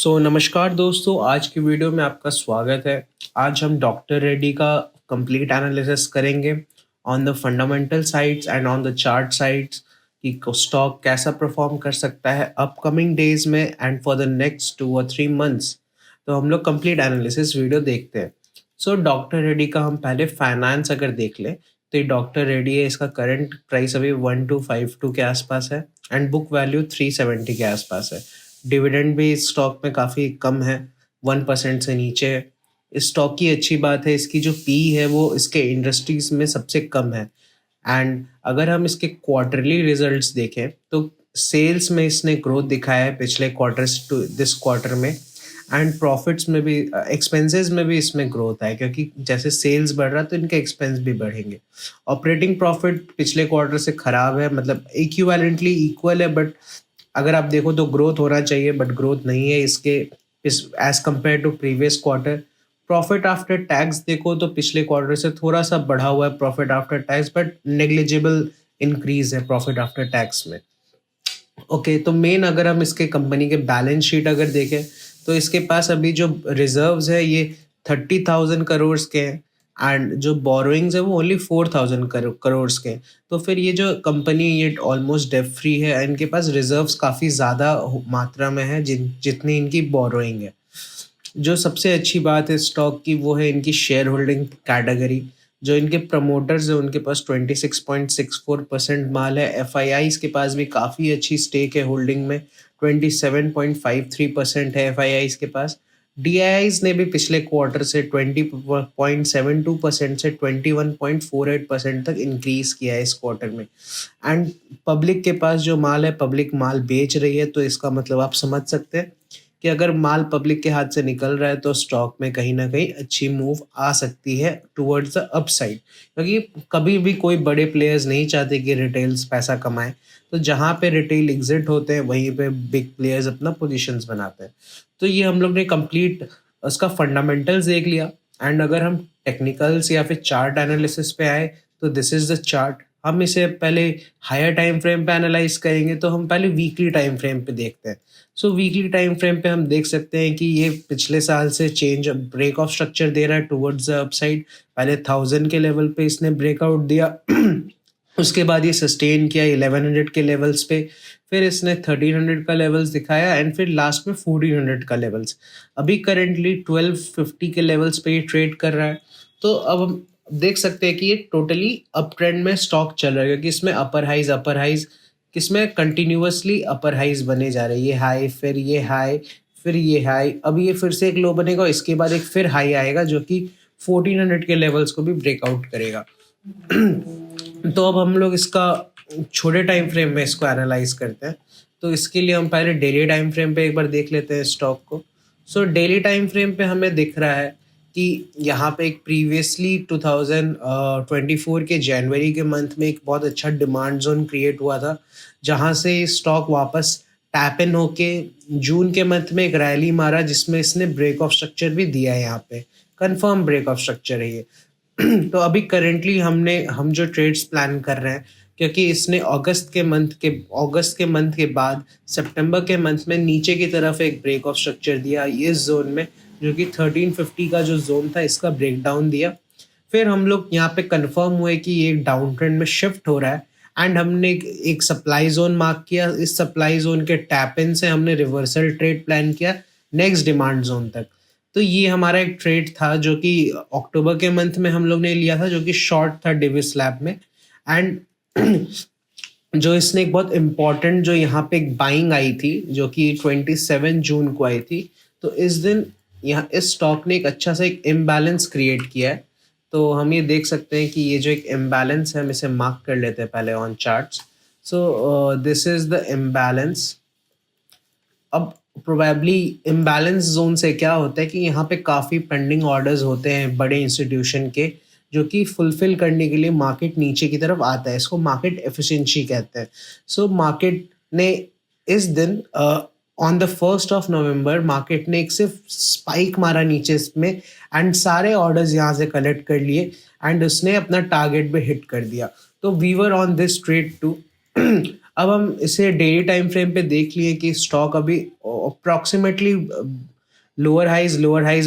नमस्कार दोस्तों, आज की वीडियो में आपका स्वागत है। आज हम डॉक्टर रेड्डी का कंप्लीट एनालिसिस करेंगे on the fundamental sides and on the chart sides कि स्टॉक कैसा परफॉर्म कर सकता है अपकमिंग डेज में एंड फॉर द नेक्स्ट 2 और 3 मंथ्स। तो हम लोग कंप्लीट एनालिसिस वीडियो देखते हैं। डॉक्टर रेड्डी का हम पहले फाइनेंस अगर देख लें तो ये डॉक्टर रेड्डी है, इसका करंट प्राइस अभी 1252 के आसपास है एंड बुक वैल्यू 370 के आसपास है। डिविडेंड भी इस स्टॉक में काफ़ी कम है, 1% से नीचे है। इस स्टॉक की अच्छी बात है, इसकी जो पी है वो इसके इंडस्ट्रीज में सबसे कम है। एंड अगर हम इसके क्वार्टरली रिजल्ट्स देखें तो सेल्स में इसने ग्रोथ दिखाया है पिछले क्वार्टर्स टू दिस क्वार्टर में, एंड प्रॉफिट्स में भी, एक्सपेंसेस में भी इसमें ग्रोथ है क्योंकि जैसे सेल्स बढ़ रहा है तो इनके एक्सपेंस भी बढ़ेंगे। ऑपरेटिंग प्रॉफिट पिछले क्वार्टर से खराब है, मतलब इक्विवेलेंटली इक्वल है, बट अगर आप देखो तो ग्रोथ होना चाहिए बट ग्रोथ नहीं है इसके इस as compare to previous quarter. Profit after tax देखो तो पिछले क्वार्टर से थोड़ा सा बढ़ा हुआ है profit after tax, but negligible increase है प्रॉफिट आफ्टर टैक्स में। ओके, तो मेन अगर हम इसके कंपनी के बैलेंस शीट अगर देखें तो इसके पास अभी जो रिजर्व्स है ये 30,000 करोड़ के हैं एंड जो बोरोइंग्स है वो ओनली 4,000 करोड़ के हैं। तो फिर ये जो कंपनी ये ऑलमोस्ट डेट फ्री है, इनके पास रिजर्व्स काफ़ी ज़्यादा मात्रा में है जितनी इनकी बोरोइंग है। जो सबसे अच्छी बात है स्टॉक की वो है इनकी शेयर होल्डिंग कैटेगरी। जो इनके प्रमोटर्स हैं उनके पास 26.64% माल है। एफ के पास भी काफ़ी अच्छी स्टेक है होल्डिंग में, 27.53% है एफ के पास। डी ने भी पिछले क्वार्टर से 20.72% से 21.48% तक इंक्रीज किया है इस क्वार्टर में। एंड पब्लिक के पास जो माल है, पब्लिक माल बेच रही है, तो इसका मतलब आप समझ सकते हैं कि अगर माल पब्लिक के हाथ से निकल रहा है तो स्टॉक में कहीं ना कहीं अच्छी मूव आ सकती है टुवर्ड्स द अपसाइड, क्योंकि कभी भी कोई बड़े प्लेयर्स नहीं चाहते कि रिटेल्स पैसा कमाए। तो जहाँ पे रिटेल एग्जिट होते हैं वहीं पे बिग प्लेयर्स अपना पोजीशंस बनाते हैं। तो ये हम लोग ने कंप्लीट उसका फंडामेंटल्स देख लिया। एंड अगर हम टेक्निकल्स या फिर चार्ट एनालिसिस पे आए तो दिस इज द चार्ट। हम इसे पहले हायर टाइम फ्रेम पे एनालाइज करेंगे, तो हम पहले वीकली टाइम फ्रेम पे देखते हैं। वीकली टाइम फ्रेम पे हम देख सकते हैं कि ये पिछले साल से चेंज ब्रेक ऑफ स्ट्रक्चर दे रहा है टुवर्ड्स द अपसाइड। पहले 1000 के लेवल पे इसने ब्रेकआउट दिया उसके बाद ये सस्टेन किया 1100 के लेवल्स पे, फिर इसने 1300 का लेवल्स दिखाया एंड फिर लास्ट में 1400 का लेवल्स। अभी करेंटली 1250 के लेवल्स पे ये ट्रेड कर रहा है। तो अब हम देख सकते हैं कि ये टोटली अप ट्रेंड में स्टॉक चल रहा है, क्योंकि इसमें अपर हाइज किसमें कंटिन्यूअसली अपर हाइज बने जा रहे हैं। ये हाई, फिर ये हाई, फिर ये हाई, अब ये फिर से एक लो बनेगा, इसके बाद एक फिर हाई आएगा जो कि 1400 के लेवल्स को भी ब्रेकआउट करेगा। तो अब हम लोग इसका छोटे टाइम फ्रेम में इसको एनालाइज करते हैं। तो इसके लिए हम पहले डेली टाइम फ्रेम पे एक बार देख लेते हैं स्टॉक को। डेली टाइम फ्रेम पे हमें दिख रहा है कि यहाँ पे एक प्रीवियसली 2024 के जनवरी के मंथ में एक बहुत अच्छा डिमांड जोन क्रिएट हुआ था, जहाँ से स्टॉक वापस टैप इन होके जून के मंथ में एक रैली मारा, जिसमें इसने ब्रेक ऑफ स्ट्रक्चर भी दिया है। यहाँ पे कंफर्म ब्रेक ऑफ स्ट्रक्चर है ये। तो अभी करेंटली हम जो ट्रेड्स प्लान कर रहे हैं, क्योंकि इसने अगस्त के मंथ के बाद सितंबर के मंथ में नीचे की तरफ एक ब्रेक ऑफ स्ट्रक्चर दिया इस जोन में, जो कि 1350 का जो जोन था इसका ब्रेकडाउन दिया। फिर हम लोग यहाँ पे कंफर्म हुए कि ये डाउन ट्रेंड में शिफ्ट हो रहा है एंड हमने एक सप्लाई जोन मार्क किया। इस सप्लाई जोन के टैप इन से हमने रिवर्सल ट्रेड प्लान किया नेक्स्ट डिमांड जोन तक। तो ये हमारा एक ट्रेड था जो कि अक्टूबर के मंथ में हम लोग ने लिया था, जो कि शॉर्ट था डेविस लैब में। एंड जो इसने एक बहुत इम्पॉर्टेंट जो यहाँ पे एक बाइंग आई थी जो कि 27 जून को आई थी। तो इस दिन यहाँ इस स्टॉक ने एक अच्छा सा एक इम्बैलेंस क्रिएट किया है। तो हम ये देख सकते हैं कि ये जो एक इम्बैलेंस है हम इसे मार्क कर लेते हैं पहले on charts. This is the imbalance. अब प्रोबेबली इम्बैलेंस जोन से क्या होता है कि यहाँ पे काफ़ी पेंडिंग ऑर्डर्स होते हैं बड़े इंस्टीट्यूशन के, जो कि फुलफिल करने के लिए मार्केट नीचे की तरफ आता है। इसको मार्केट एफिशिएंसी कहते हैं। मार्केट ने इस दिन on the 1st of November market ने एक सिर्फ स्पाइक मारा नीचे इसमें एंड सारे ऑर्डर्स यहाँ से कलेक्ट कर लिए एंड उसने अपना टारगेट भी हिट कर दिया। तो we were on this trade too. अब हम इसे डेली टाइम फ्रेम पे देख लिए कि स्टॉक अभी अप्रॉक्सीमेटली लोअर हाइज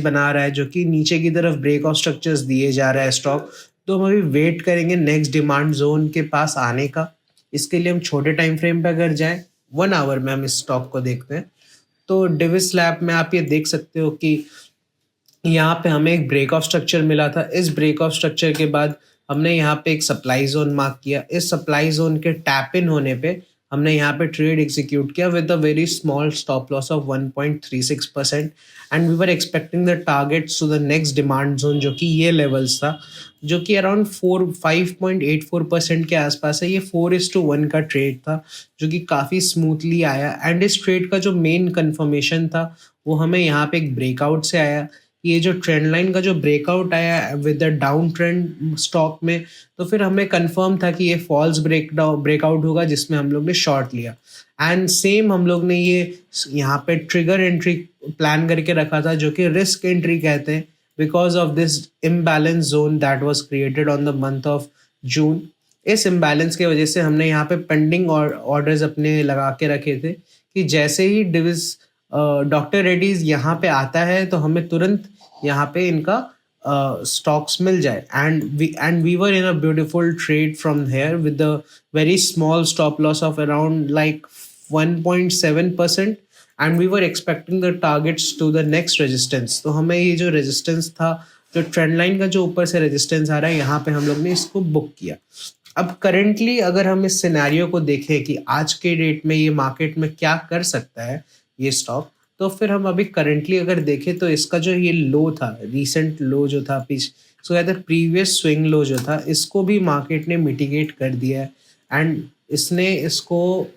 बना रहा है, जो कि नीचे की तरफ ब्रेक ऑफ स्ट्रक्चर्स दिए जा रहा है स्टॉक। तो हम अभी वेट करेंगे नेक्स्ट डिमांड जोन के पास आने का। इसके लिए हम छोटे टाइम फ्रेम पे अगर जाएं, 1 आवर में हम इस स्टॉक को देखते हैं। तो डिविस लैब में आप ये देख सकते हो कि यहाँ पे हमें एक ब्रेक ऑफ स्ट्रक्चर मिला था। इस ब्रेक ऑफ स्ट्रक्चर के बाद हमने यहाँ पे एक सप्लाई जोन मार्क किया। इस सप्लाई जोन के टैप इन होने पे हमने यहाँ पे ट्रेड एग्जीक्यूट किया with a very small stop loss of 1.36%। And we were expecting the targets to the next demand zone, जो कि ये लेवल्स था, जो कि अराउंड 5.84% के आसपास है। ये 4:1 का ट्रेड था, जो कि काफ़ी स्मूथली आया। एंड इस ट्रेड का जो मेन कंफर्मेशन था वो हमें यहाँ पे एक ब्रेकआउट से आया। ये जो ट्रेंड लाइन का जो ब्रेकआउट आया with the down trend stock में, तो फिर हमें कंफर्म था कि ये फॉल्स ब्रेकआउट होगा, जिसमें हम लोग ने शॉर्ट लिया। एंड सेम हम लोग ने ये यहाँ पे ट्रिगर एंट्री प्लान करके रखा था, जो कि रिस्क एंट्री कहते हैं, because of this imbalance zone that was created on the month of June. इस इम्बैलेंस की वजह से हमने यहाँ पे पेंडिंग ऑर्डर्स अपने लगा के रखे थे कि जैसे ही डिविस डॉक्टर रेड्डीज यहाँ पे आता है तो हमें तुरंत यहाँ पे इनका स्टॉक्स मिल जाए। And we were in a beautiful trade from here with a very small stop loss of around like 1.7%। And we were expecting the targets to the next resistance. तो हमें ये जो रेजिस्टेंस था, जो ट्रेंड लाइन का जो ऊपर से रेजिस्टेंस आ रहा है, यहाँ पे हम लोग ने इसको बुक किया। अब करेंटली अगर हम इस सिनेरियो को देखें कि आज के डेट में ये मार्केट में क्या कर सकता है ये स्टॉक, तो फिर हम अभी करेंटली अगर देखें तो इसका जो ये लो था, रीसेंट लो जो था, सो कहते प्रीवियस स्विंग लो जो था, इसको भी मार्केट ने मिटिगेट कर दिया है। एंड इसने इसको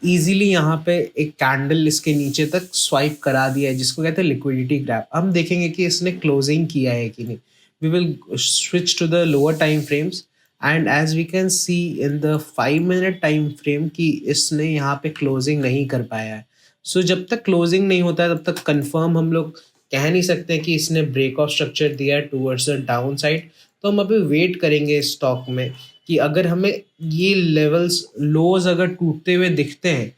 इजीली यहाँ पे एक कैंडल इसके नीचे तक स्वाइप करा दिया है, जिसको कहते हैं लिक्विडिटी ग्रैब। हम देखेंगे कि इसने क्लोजिंग किया है कि नहीं। We will switch to the lower time frames and as we can see in the 5 minute time frame कि इसने यहाँ पे क्लोजिंग नहीं कर पाया है। सो जब तक क्लोजिंग नहीं होता है तब तक कंफर्म हम लोग कह नहीं सकते कि इसने ब्रेक ऑफ स्ट्रक्चर दिया है टूवर्ड्स द डाउन साइड। तो हम अभी वेट करेंगे इस स्टॉक में कि अगर हमें ये लेवल्स लोज अगर टूटते हुए दिखते हैं,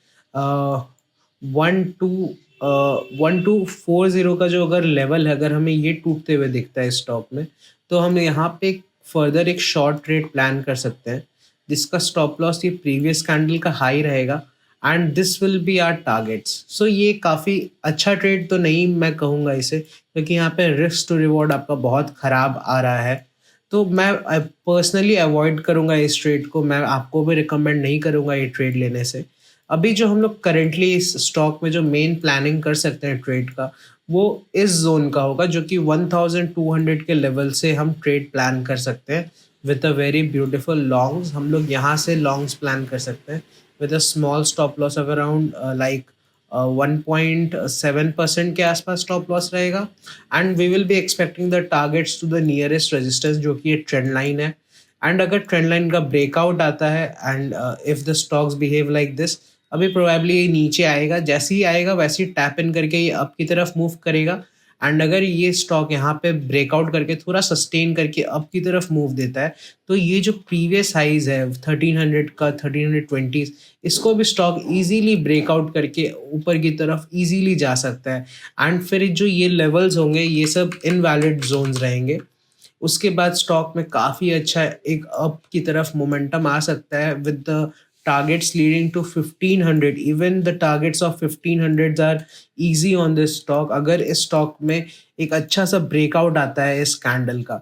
1240 का जो अगर लेवल है, अगर हमें ये टूटते हुए दिखता है स्टॉक में, तो हम यहाँ पे फर्दर एक शॉर्ट ट्रेड प्लान कर सकते हैं, जिसका स्टॉप लॉस ये प्रीवियस कैंडल का हाई रहेगा and this will be our targets. So ये काफ़ी अच्छा ट्रेड तो नहीं मैं कहूँगा इसे, क्योंकि यहाँ पे रिस्क टू रिवॉर्ड आपका बहुत ख़राब आ रहा है। तो मैं पर्सनली अवॉइड करूँगा इस ट्रेड को। मैं आपको भी रिकमेंड नहीं करूँगा ये ट्रेड लेने से। अभी जो हम लोग करेंटली इस स्टॉक में जो मेन प्लानिंग कर सकते हैं ट्रेड का, वो इस जोन का होगा, जो कि 1200 के लेवल से हम ट्रेड प्लान कर सकते हैं with a very beautiful longs. हम लोग यहाँ से लॉन्ग्स प्लान कर सकते हैं with a small stop loss of around like 1.7% के आसपास स्टॉप लॉस रहेगा। And we will be expecting the targets to the nearest resistance, जो कि ये ट्रेंड लाइन है। एंड अगर ट्रेंड लाइन का ब्रेकआउट आता है and if the stocks behave like this, अभी प्रोबेबली ये नीचे आएगा, जैसे ही आएगा वैसे ही टैप इन करके ये अप की तरफ मूव करेगा। एंड अगर ये स्टॉक यहाँ पे ब्रेकआउट करके थोड़ा सस्टेन करके अप की तरफ मूव देता है, तो ये जो प्रीवियस हाइज है 1300 का, 1320, इसको भी स्टॉक इजीली ब्रेकआउट करके ऊपर की तरफ इजीली जा सकता है। एंड फिर जो ये लेवल्स होंगे ये सब इनवैलिड जोन्स रहेंगे। उसके बाद स्टॉक में काफ़ी अच्छा एक अप की तरफ मोमेंटम आ सकता है with the targets leading to 1500। even the targets of 1500 are easy on this stock। अगर इस स्टॉक में एक अच्छा सा ब्रेकआउट आता है इस कैंडल का,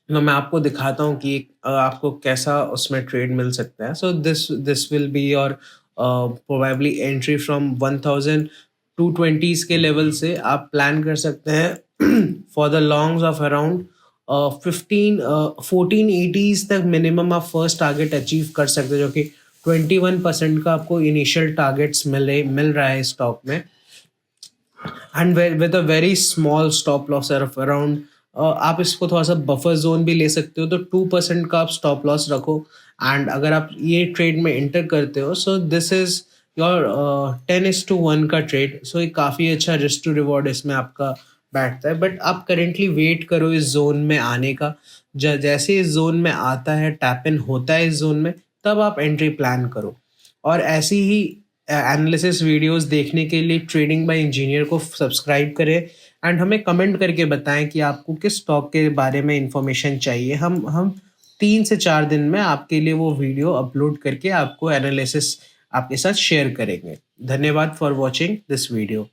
तो मैं आपको दिखाता हूँ कि आपको कैसा उसमें ट्रेड मिल सकता है। So this will be your probably entry from 1220 के लेवल से आप प्लान कर सकते हैं for the longs of around 1480 तक मिनिमम आप फर्स्ट टारगेट अचीव कर सकते हैं, जो कि 21% का आपको इनिशियल टारगेट्स मिल रहा है स्टॉक में। And with a very small stop loss of around, आप इसको थोड़ा सा बफर जोन भी ले सकते हो, तो 2% का आप स्टॉप लॉस रखो। एंड अगर आप ये ट्रेड में एंटर करते हो, सो दिस इज योर 10:1 का ट्रेड। सो ये काफ़ी अच्छा रिस्क टू रिवॉर्ड इसमें आपका बैठता है। बट आप करेंटली वेट करो इस जोन में आने का। जैसे इस जोन में आता है, टैप इन होता है इस जोन में, तब आप एंट्री प्लान करो। और ऐसी ही एनालिसिस वीडियोस देखने के लिए ट्रेडिंग बाय इंजीनियर को सब्सक्राइब करें एंड हमें कमेंट करके बताएं कि आपको किस स्टॉक के बारे में इंफॉर्मेशन चाहिए। हम 3 से 4 दिन में आपके लिए वो वीडियो अपलोड करके आपको एनालिसिस आपके साथ शेयर करेंगे। धन्यवाद फॉर वॉचिंग दिस वीडियो।